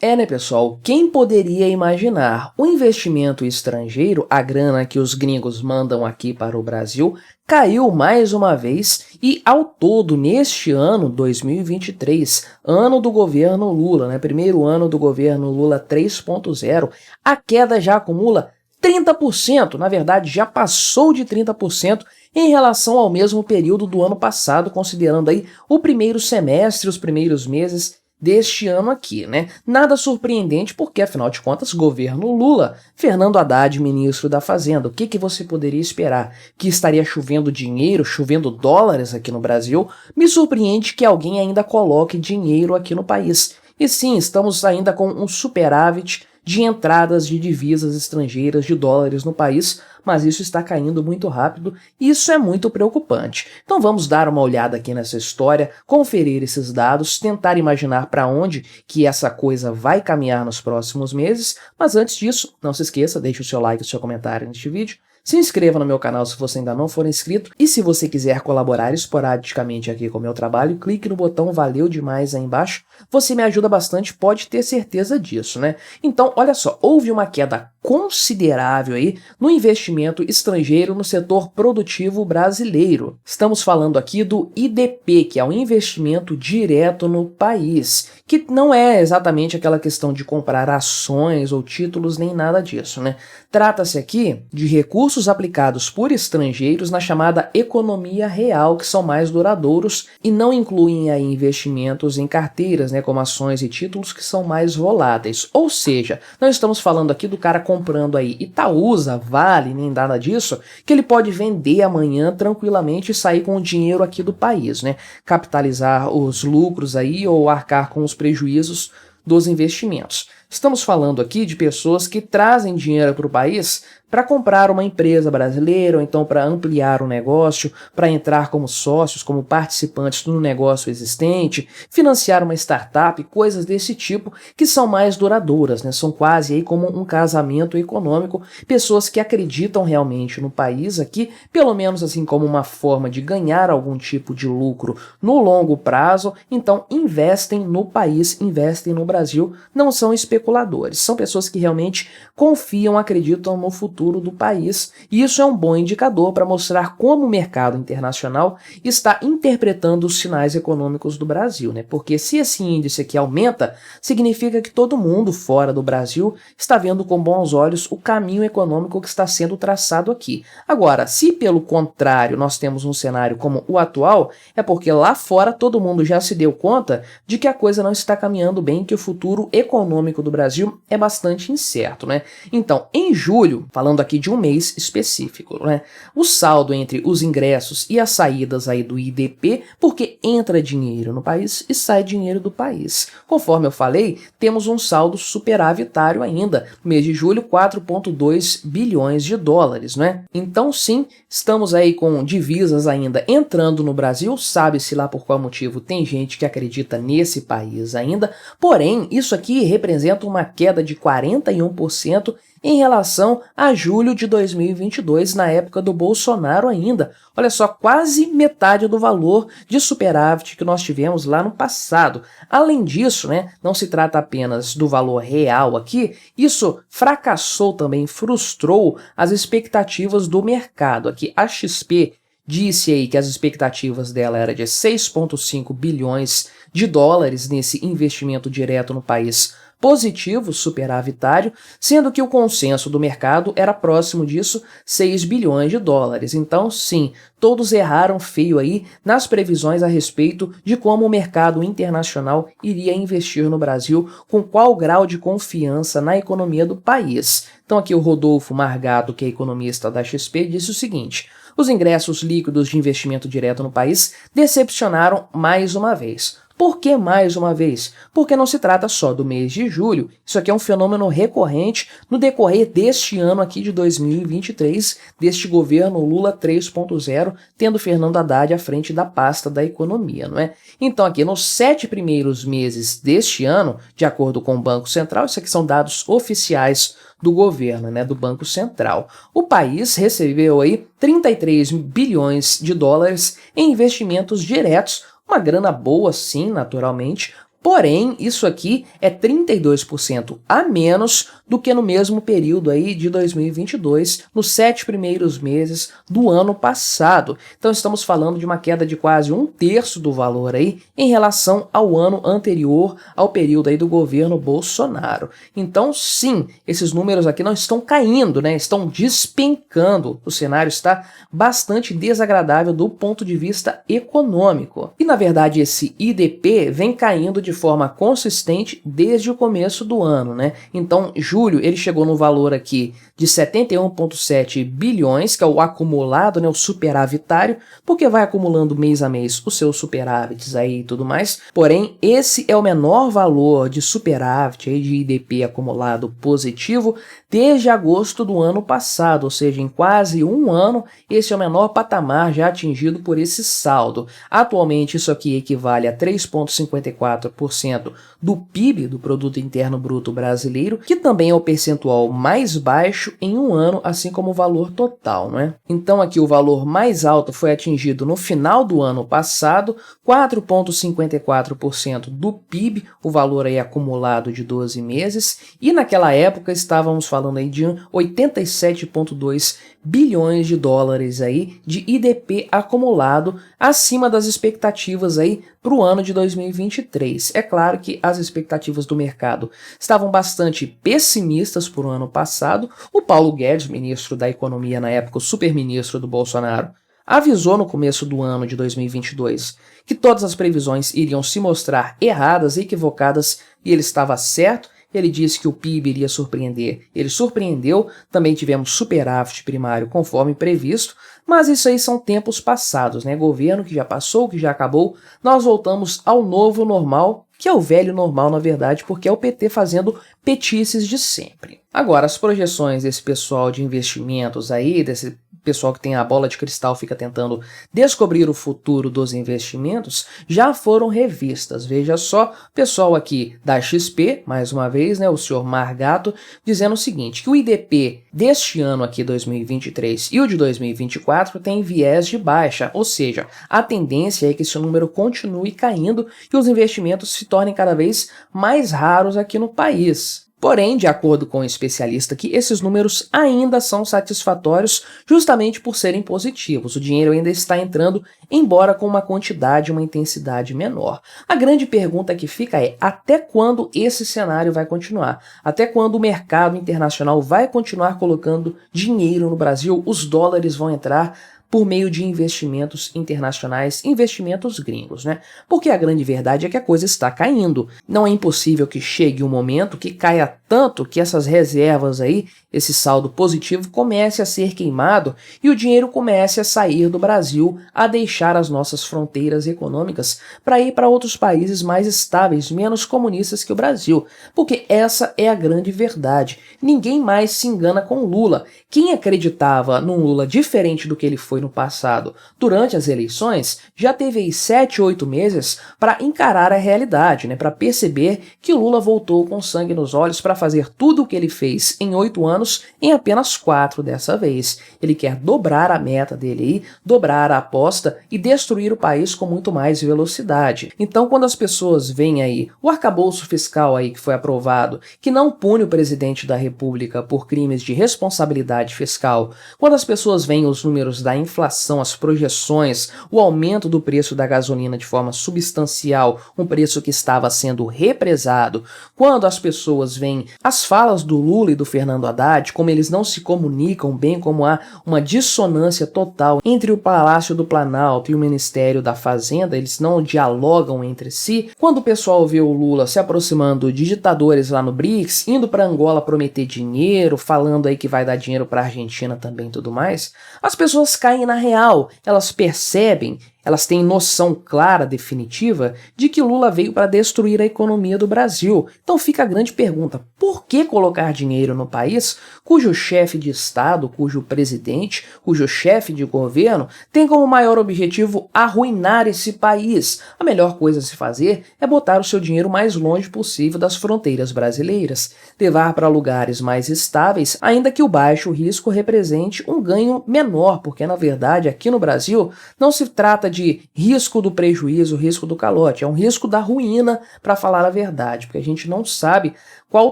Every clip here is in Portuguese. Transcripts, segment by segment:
É, né, pessoal? Quem poderia imaginar? O investimento estrangeiro, a grana que os gringos mandam aqui para o Brasil, caiu mais uma vez e, ao todo, neste ano, 2023, ano do governo Lula, né? Primeiro ano do governo Lula 3.0, a queda já acumula 30%, na verdade, já passou de 30% em relação ao mesmo período do ano passado, considerando aí o primeiro semestre, os primeiros meses deste ano aqui, né? Nada surpreendente porque, afinal de contas, governo Lula, Fernando Haddad, ministro da Fazenda, o que você poderia esperar? Que estaria chovendo dinheiro, chovendo dólares aqui no Brasil? Me surpreende que alguém ainda coloque dinheiro aqui no país. E sim, estamos ainda com um superávit de entradas de divisas estrangeiras de dólares no país, mas isso está caindo muito rápido e isso é muito preocupante. Então vamos dar uma olhada aqui nessa história, conferir esses dados, tentar imaginar para onde que essa coisa vai caminhar nos próximos meses, mas antes disso, não se esqueça, deixe o seu like e o seu comentário neste vídeo. Se inscreva no meu canal se você ainda não for inscrito e se você quiser colaborar esporadicamente aqui com o meu trabalho, clique no botão valeu demais aí embaixo, você me ajuda bastante, pode ter certeza disso, né? Então, olha só, houve uma queda considerável aí no investimento estrangeiro no setor produtivo brasileiro. Estamos falando aqui do IDP, que é o investimento direto no país, que não é exatamente aquela questão de comprar ações ou títulos nem nada disso, né? Trata-se aqui de recursos aplicados por estrangeiros na chamada economia real, que são mais duradouros e não incluem aí investimentos em carteiras, né, como ações e títulos que são mais voláteis. Ou seja, não estamos falando aqui do cara comprando aí Itaúsa, Vale, nem nada disso, que ele pode vender amanhã tranquilamente e sair com o dinheiro aqui do país, né? Capitalizar os lucros aí ou arcar com os prejuízos dos investimentos. Estamos falando aqui de pessoas que trazem dinheiro para o país para comprar uma empresa brasileira, ou então para ampliar o negócio, para entrar como sócios, como participantes no negócio existente, financiar uma startup, coisas desse tipo que são mais duradouras, né? São quase aí como um casamento econômico, pessoas que acreditam realmente no país aqui, pelo menos assim como uma forma de ganhar algum tipo de lucro no longo prazo, então investem no país, investem no Brasil, não são especuladores, são pessoas que realmente confiam, acreditam no futuro do país, e isso é um bom indicador para mostrar como o mercado internacional está interpretando os sinais econômicos do Brasil, né? Porque se esse índice aqui aumenta, significa que todo mundo fora do Brasil está vendo com bons olhos o caminho econômico que está sendo traçado aqui. Agora, se pelo contrário nós temos um cenário como o atual, é porque lá fora todo mundo já se deu conta de que a coisa não está caminhando bem, que o futuro econômico do Brasil é bastante incerto, né? Então, em julho, falando aqui de um mês específico, né? O saldo entre os ingressos e as saídas aí do IDP, porque entra dinheiro no país e sai dinheiro do país. Conforme eu falei, temos um saldo superavitário ainda, no mês de julho, 4,2 bilhões de dólares, né? Então sim, estamos aí com divisas ainda entrando no Brasil, sabe-se lá por qual motivo tem gente que acredita nesse país ainda, porém, isso aqui representa uma queda de 41% em relação a julho de 2022, na época do Bolsonaro ainda. Olha só, quase metade do valor de superávit que nós tivemos lá no passado. Além disso, né, não se trata apenas do valor real aqui, isso fracassou também, frustrou as expectativas do mercado. Aqui a XP disse aí que as expectativas dela era de 6,5 bilhões de dólares nesse investimento direto no país positivo, superavitário, sendo que o consenso do mercado era próximo disso, 6 bilhões de dólares. Então, sim, todos erraram feio aí nas previsões a respeito de como o mercado internacional iria investir no Brasil, com qual grau de confiança na economia do país. Então aqui o Rodolfo Margado, que é economista da XP, disse o seguinte: os ingressos líquidos de investimento direto no país decepcionaram mais uma vez. Por que mais uma vez? Porque não se trata só do mês de julho, isso aqui é um fenômeno recorrente no decorrer deste ano aqui de 2023, deste governo Lula 3.0, tendo Fernando Haddad à frente da pasta da economia, não é? Então aqui nos 7 primeiros meses deste ano, de acordo com o Banco Central, isso aqui são dados oficiais do governo, né, do Banco Central, o país recebeu aí 33 bilhões de dólares em investimentos diretos, uma grana boa sim, naturalmente, Porém, isso aqui é 32% a menos do que no mesmo período aí de 2022, nos 7 primeiros meses do ano passado. Então estamos falando de uma queda de quase 1/3 do valor aí em relação ao ano anterior, ao período aí do governo Bolsonaro. Então sim, esses números aqui não estão caindo, né? Estão despencando. O cenário está bastante desagradável do ponto de vista econômico. E na verdade esse IDP vem caindo de forma consistente desde o começo do ano, né? Então, julho ele chegou no valor aqui de 71,7 bilhões, que é o acumulado, né, o superavitário, porque vai acumulando mês a mês os seus superávites aí e tudo mais. Porém, esse é o menor valor de superávit aí de IDP acumulado positivo desde agosto do ano passado, ou seja, em quase um ano, esse é o menor patamar já atingido por esse saldo. Atualmente, isso aqui equivale a 3,54% do PIB, do Produto Interno Bruto Brasileiro, que também é o percentual mais baixo em um ano, assim como o valor total, né? Então aqui o valor mais alto foi atingido no final do ano passado, 4,54% do PIB, o valor aí acumulado de 12 meses, e naquela época estávamos falando aí de 87,2 bilhões de dólares aí de IDP acumulado, acima das expectativas aí para o ano de 2023. É claro que as expectativas do mercado estavam bastante pessimistas para o ano passado. O Paulo Guedes, ministro da Economia na época, o superministro do Bolsonaro, avisou no começo do ano de 2022 que todas as previsões iriam se mostrar erradas e equivocadas, e ele estava certo. Ele disse que o PIB iria surpreender. Ele surpreendeu, também tivemos superávit primário conforme previsto, mas isso aí são tempos passados, né? Governo que já passou, que já acabou, nós voltamos ao novo normal, que é o velho normal, na verdade, porque é o PT fazendo petices de sempre. Agora, as projeções desse pessoal de investimentos aí, desse pessoal que tem a bola de cristal, fica tentando descobrir o futuro dos investimentos, já foram revistas. Veja só, o pessoal aqui da XP, mais uma vez, né, o senhor Margato, dizendo o seguinte, que o IDP deste ano aqui, 2023, e o de 2024 tem viés de baixa, ou seja, a tendência é que esse número continue caindo e os investimentos se tornem cada vez mais raros aqui no país. Porém, de acordo com o especialista aqui, esses números ainda são satisfatórios justamente por serem positivos. O dinheiro ainda está entrando, embora com uma quantidade, uma intensidade menor. A grande pergunta que fica é, até quando esse cenário vai continuar? Até quando o mercado internacional vai continuar colocando dinheiro no Brasil? Os dólares vão entrar por meio de investimentos internacionais, investimentos gringos, né? Porque a grande verdade é que a coisa está caindo. Não é impossível que chegue um momento que caia tanto que essas reservas aí, esse saldo positivo, comece a ser queimado e o dinheiro comece a sair do Brasil, a deixar as nossas fronteiras econômicas para ir para outros países mais estáveis, menos comunistas que o Brasil. Porque essa é a grande verdade. Ninguém mais se engana com Lula. Quem acreditava num Lula diferente do que ele foi no passado, durante as eleições, já teve aí 7, 8 meses para encarar a realidade, né? Para perceber que Lula voltou com sangue nos olhos para fazer tudo o que ele fez em 8 anos em apenas 4 dessa vez. Ele quer dobrar a meta dele aí, dobrar a aposta e destruir o país com muito mais velocidade. Então, quando as pessoas veem aí o arcabouço fiscal aí que foi aprovado, que não pune o presidente da República por crimes de responsabilidade fiscal, quando as pessoas veem os números da inflação, as projeções, o aumento do preço da gasolina de forma substancial, um preço que estava sendo represado, quando as pessoas veem as falas do Lula e do Fernando Haddad, como eles não se comunicam bem, como há uma dissonância total entre o Palácio do Planalto e o Ministério da Fazenda, eles não dialogam entre si, quando o pessoal vê o Lula se aproximando de ditadores lá no BRICS, indo para Angola prometer dinheiro, falando aí que vai dar dinheiro para a Argentina também e tudo mais, as pessoas caem na real, elas percebem, elas têm noção clara, definitiva, de que Lula veio para destruir a economia do Brasil. Então fica a grande pergunta, por que colocar dinheiro no país cujo chefe de Estado, cujo presidente, cujo chefe de governo tem como maior objetivo arruinar esse país? A melhor coisa a se fazer é botar o seu dinheiro o mais longe possível das fronteiras brasileiras, levar para lugares mais estáveis, ainda que o baixo risco represente um ganho menor, porque na verdade aqui no Brasil não se trata de risco do prejuízo, risco do calote, é um risco da ruína, para falar a verdade, porque a gente não sabe qual o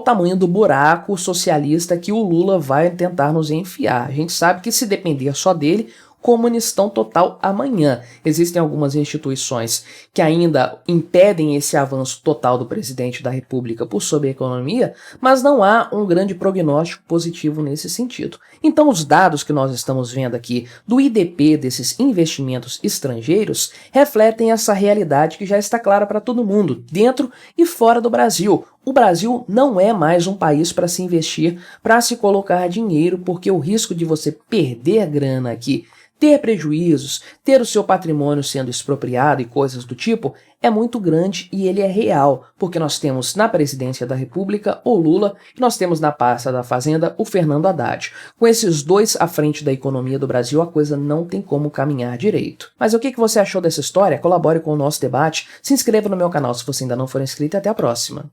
tamanho do buraco socialista que o Lula vai tentar nos enfiar. A gente sabe que se depender só dele, comunistão total amanhã. Existem algumas instituições que ainda impedem esse avanço total do presidente da República por sobre a economia, mas não há um grande prognóstico positivo nesse sentido. Então os dados que nós estamos vendo aqui do IDP desses investimentos estrangeiros refletem essa realidade que já está clara para todo mundo, dentro e fora do Brasil. O Brasil não é mais um país para se investir, para se colocar dinheiro, porque o risco de você perder grana aqui, ter prejuízos, ter o seu patrimônio sendo expropriado e coisas do tipo, é muito grande e ele é real, porque nós temos na presidência da República o Lula e nós temos na pasta da Fazenda o Fernando Haddad. Com esses dois à frente da economia do Brasil, a coisa não tem como caminhar direito. Mas o que você achou dessa história? Colabore com o nosso debate, se inscreva no meu canal se você ainda não for inscrito e até a próxima.